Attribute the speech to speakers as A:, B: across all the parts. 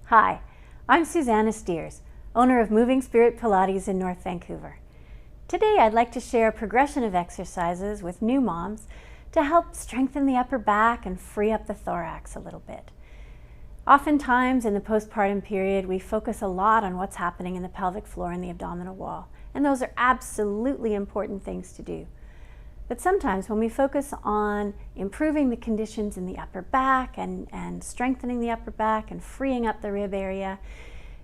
A: Hi, I'm Susanna Steers, owner of Moving Spirit Pilates in North Vancouver. Today I'd like to share a progression of exercises with new moms to help strengthen the upper back and free up the thorax a little bit. Oftentimes in the postpartum period, we focus a lot on what's happening in the pelvic floor and the abdominal wall, and those are absolutely important things to do. But sometimes when we focus on improving the conditions in the upper back and strengthening the upper back and freeing up the rib area,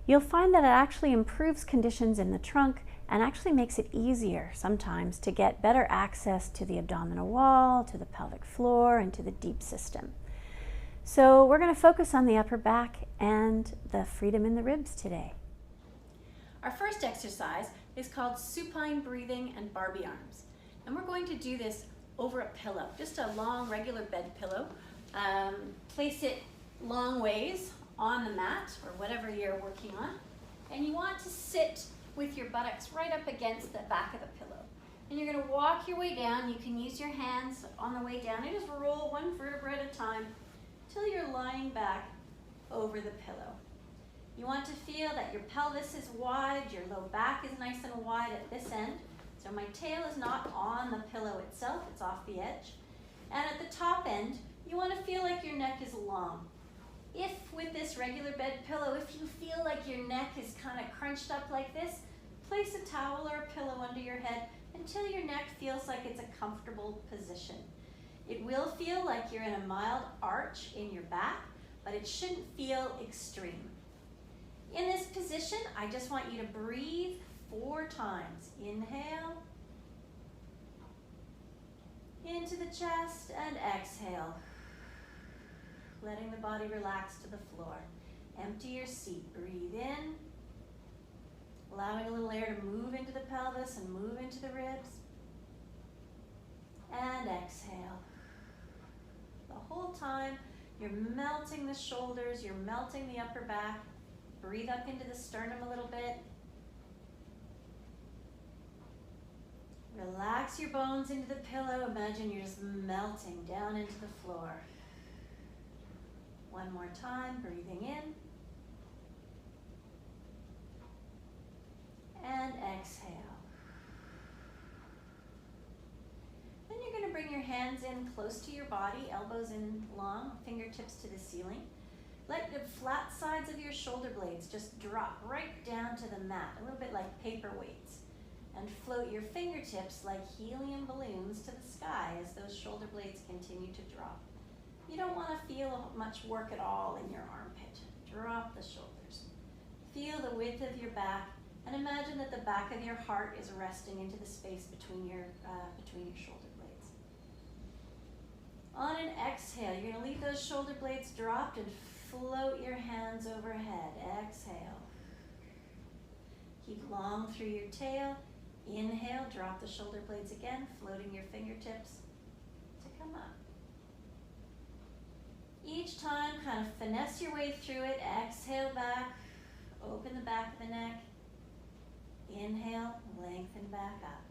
A: you'll find that it actually improves conditions in the trunk and actually makes it easier sometimes to get better access to the abdominal wall, to the pelvic floor, and to the deep system. So we're going to focus on the upper back and the freedom in the ribs today. Our first exercise is called supine breathing and Barbie arms. And we're going to do this over a pillow, just a long regular bed pillow. Place it long ways on the mat or whatever you're working on. And you want to sit with your buttocks right up against the back of the pillow. And you're going to walk your way down. You can use your hands on the way down and just roll one vertebra at a time until you're lying back over the pillow. You want to feel that your pelvis is wide, your low back is nice and wide at this end. So my tail is not on the pillow itself, it's off the edge. And at the top end, you want to feel like your neck is long. If with this regular bed pillow, if you feel like your neck is kind of crunched up like this, place a towel or a pillow under your head until your neck feels like it's a comfortable position. It will feel like you're in a mild arch in your back, but it shouldn't feel extreme. In this position, I just want you to breathe 4 times. Inhale into the chest and exhale, letting the body relax to the floor. Empty your seat. Breathe in, allowing a little air to move into the pelvis and move into the ribs. And exhale. The whole time you're melting the shoulders, you're melting the upper back. Breathe up into the sternum a little bit. Relax your bones into the pillow. Imagine you're just melting down into the floor. One more time, breathing in. And exhale. Then you're going to bring your hands in close to your body, elbows in long, fingertips to the ceiling. Let the flat sides of your shoulder blades just drop right down to the mat, a little bit like paperweights. And float your fingertips like helium balloons to the sky as those shoulder blades continue to drop. You don't want to feel much work at all in your armpit. Drop the shoulders. Feel the width of your back and imagine that the back of your heart is resting into the space between your shoulder blades. On an exhale, you're going to leave those shoulder blades dropped and float your hands overhead. Exhale. Keep long through your tail. Inhale, drop the shoulder blades again, floating your fingertips to come up. Each time, kind of finesse your way through it. Exhale back, open the back of the neck. Inhale, lengthen back up.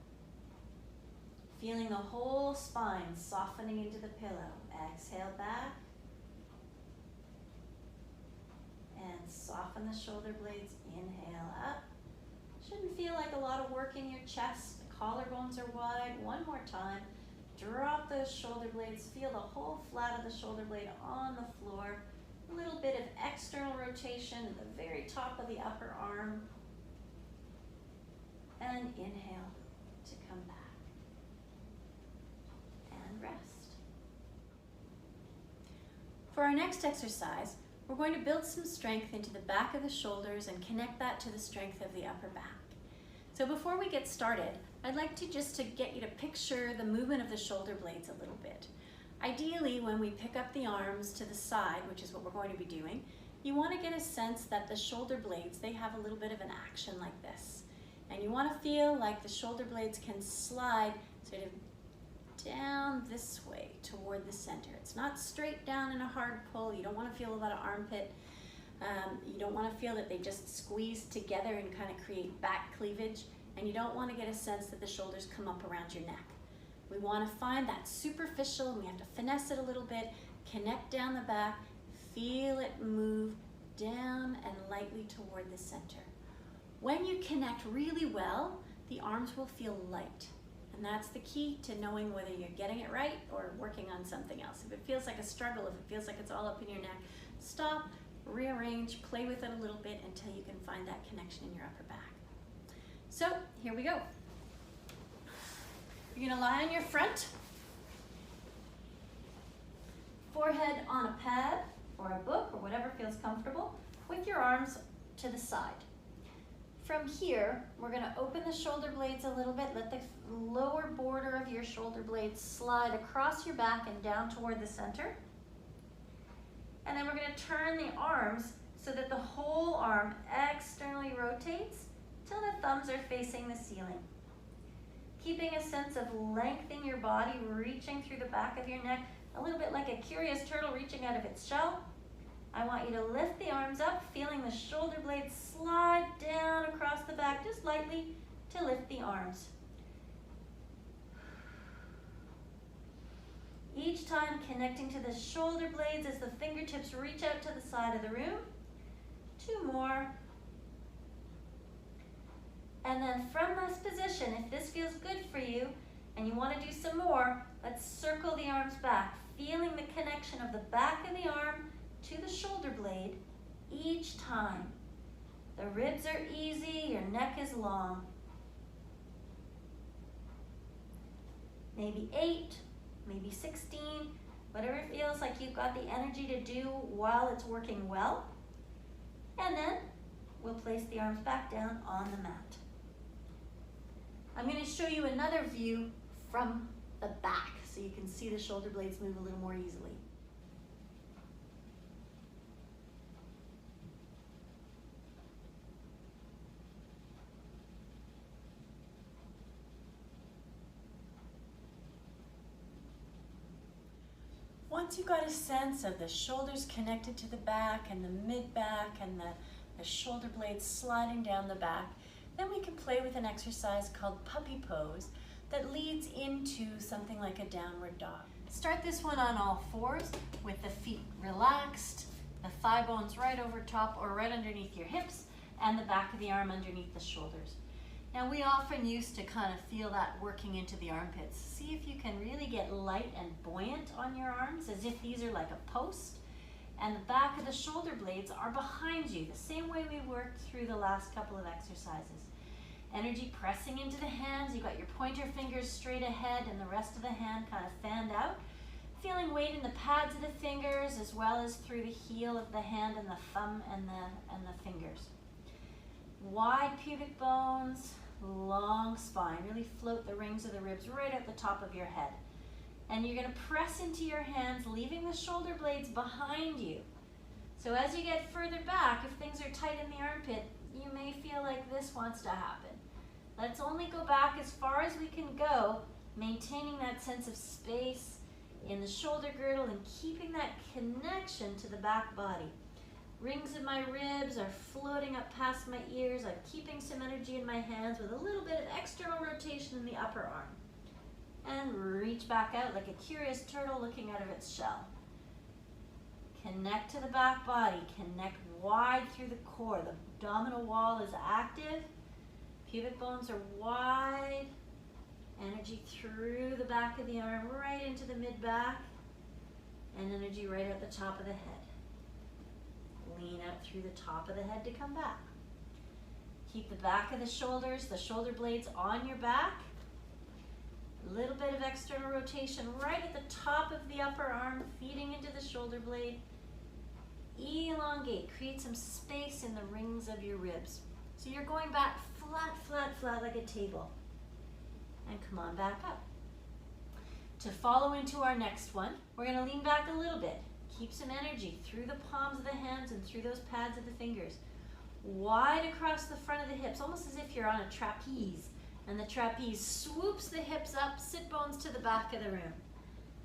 A: Feeling the whole spine softening into the pillow. Exhale back. And soften the shoulder blades. Inhale up. Shouldn't feel like a lot of work in your chest. The collarbones are wide. One more time. Drop those shoulder blades. Feel the whole flat of the shoulder blade on the floor. A little bit of external rotation at the very top of the upper arm. And inhale to come back. And rest. For our next exercise, we're going to build some strength into the back of the shoulders and connect that to the strength of the upper back. So before we get started, I'd like to get you to picture the movement of the shoulder blades a little bit. Ideally, when we pick up the arms to the side, which is what we're going to be doing, you want to get a sense that the shoulder blades, they have a little bit of an action like this. And you want to feel like the shoulder blades can slide sort of down this way toward the center. It's not straight down in a hard pull. You don't want to feel a lot of armpit. You don't want to feel that they just squeeze together and kind of create back cleavage. And you don't want to get a sense that the shoulders come up around your neck. We want to find that superficial, and we have to finesse it a little bit, connect down the back, feel it move down and lightly toward the center. When you connect really well, the arms will feel light. And that's the key to knowing whether you're getting it right or working on something else. If it feels like a struggle, if it feels like it's all up in your neck, stop, rearrange, play with it a little bit until you can find that connection in your upper back. So here we go. You're gonna lie on your front, forehead on a pad or a book or whatever feels comfortable, with your arms to the side. From here, we're going to open the shoulder blades a little bit. Let the lower border of your shoulder blades slide across your back and down toward the center. And then we're going to turn the arms so that the whole arm externally rotates till the thumbs are facing the ceiling. Keeping a sense of length in your body, reaching through the back of your neck, a little bit like a curious turtle reaching out of its shell. I want you to lift the arms up, feeling the shoulder blades slide down across the back, just lightly to lift the arms. Each time connecting to the shoulder blades as the fingertips reach out to the side of the room. 2 more. And then from this position, if this feels good for you and you want to do some more, let's circle the arms back, feeling the connection of the back of the arm to the shoulder blade each time. The ribs are easy, your neck is long. Maybe 8, maybe 16, whatever it feels like you've got the energy to do while it's working well. And then we'll place the arms back down on the mat. I'm going to show you another view from the back so you can see the shoulder blades move a little more easily. Once you've got a sense of the shoulders connected to the back and the mid-back and the shoulder blades sliding down the back, then we can play with an exercise called puppy pose that leads into something like a downward dog. Start this one on all fours with the feet relaxed, the thigh bones right over top or right underneath your hips, and the back of the arm underneath the shoulders. Now we often used to kind of feel that working into the armpits. See if you can really get light and buoyant on your arms as if these are like a post and the back of the shoulder blades are behind you, the same way we worked through the last couple of exercises. Energy pressing into the hands, you've got your pointer fingers straight ahead and the rest of the hand kind of fanned out. Feeling weight in the pads of the fingers as well as through the heel of the hand and the thumb and the fingers. Wide pubic bones, long spine, really float the rings of the ribs right at the top of your head. And you're going to press into your hands, leaving the shoulder blades behind you. So as you get further back, if things are tight in the armpit, you may feel like this wants to happen. Let's only go back as far as we can go, maintaining that sense of space in the shoulder girdle and keeping that connection to the back body. Rings of my ribs are floating up past my ears. I'm keeping some energy in my hands with a little bit of external rotation in the upper arm. And reach back out like a curious turtle looking out of its shell. Connect to the back body. Connect wide through the core. The abdominal wall is active. Pubic bones are wide. Energy through the back of the arm, right into the mid-back. And energy right at the top of the head. Lean out through the top of the head to come back. Keep the back of the shoulders, the shoulder blades on your back. A little bit of external rotation right at the top of the upper arm, feeding into the shoulder blade. Elongate, create some space in the rings of your ribs. So you're going back flat, flat, flat like a table. And come on back up. To follow into our next one, we're going to lean back a little bit. Keep some energy through the palms of the hands and through those pads of the fingers. Wide across the front of the hips, almost as if you're on a trapeze. And the trapeze swoops the hips up, sit bones to the back of the room.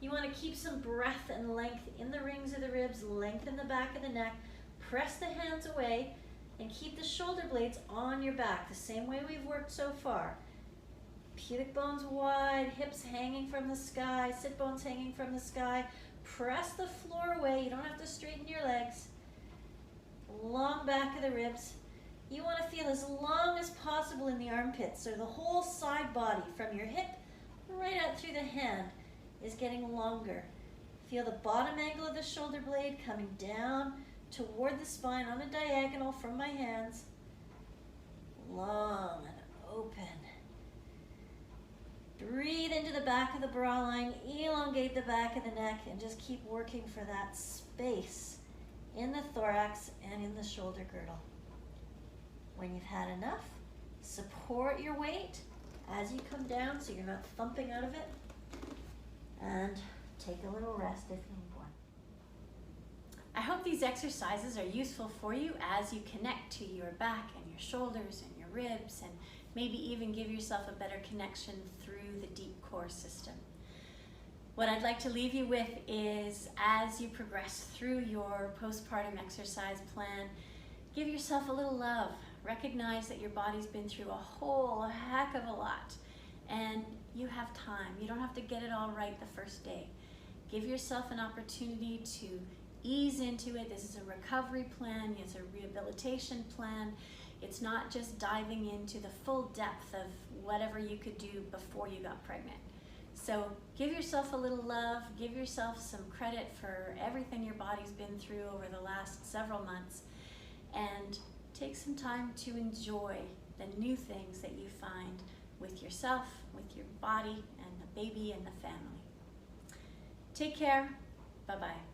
A: You want to keep some breath and length in the rings of the ribs, lengthen the back of the neck, press the hands away, and keep the shoulder blades on your back, the same way we've worked so far. Pubic bones wide, hips hanging from the sky, sit bones hanging from the sky. Press the floor away, you don't have to straighten your legs. Long
B: long back of the ribs. You want to feel as long as possible in the armpits, so the whole side body from your hip right out through the hand is getting longer. Feel the bottom angle of the shoulder blade coming down toward the spine on a diagonal from my hands. Long and open. Breathe into the back of the bra line, elongate the back of the neck, and just keep working for that space in the thorax and in the shoulder girdle. When you've had enough, support your weight as you come down so you're not thumping out of it, and take a little rest if you need one.
A: I hope these exercises are useful for you as you connect to your back and your shoulders and your ribs, and maybe even give yourself a better connection through the deep core system. What I'd like to leave you with is, as you progress through your postpartum exercise plan, give yourself a little love. Recognize that your body's been through a whole heck of a lot, and you have time. You don't have to get it all right the first day. Give yourself an opportunity to ease into it. This is a recovery plan. It's a rehabilitation plan. It's not just diving into the full depth of whatever you could do before you got pregnant. So give yourself a little love. Give yourself some credit for everything your body's been through over the last several months, and take some time to enjoy the new things that you find with yourself, with your body, and the baby and the family. Take care. Bye-bye.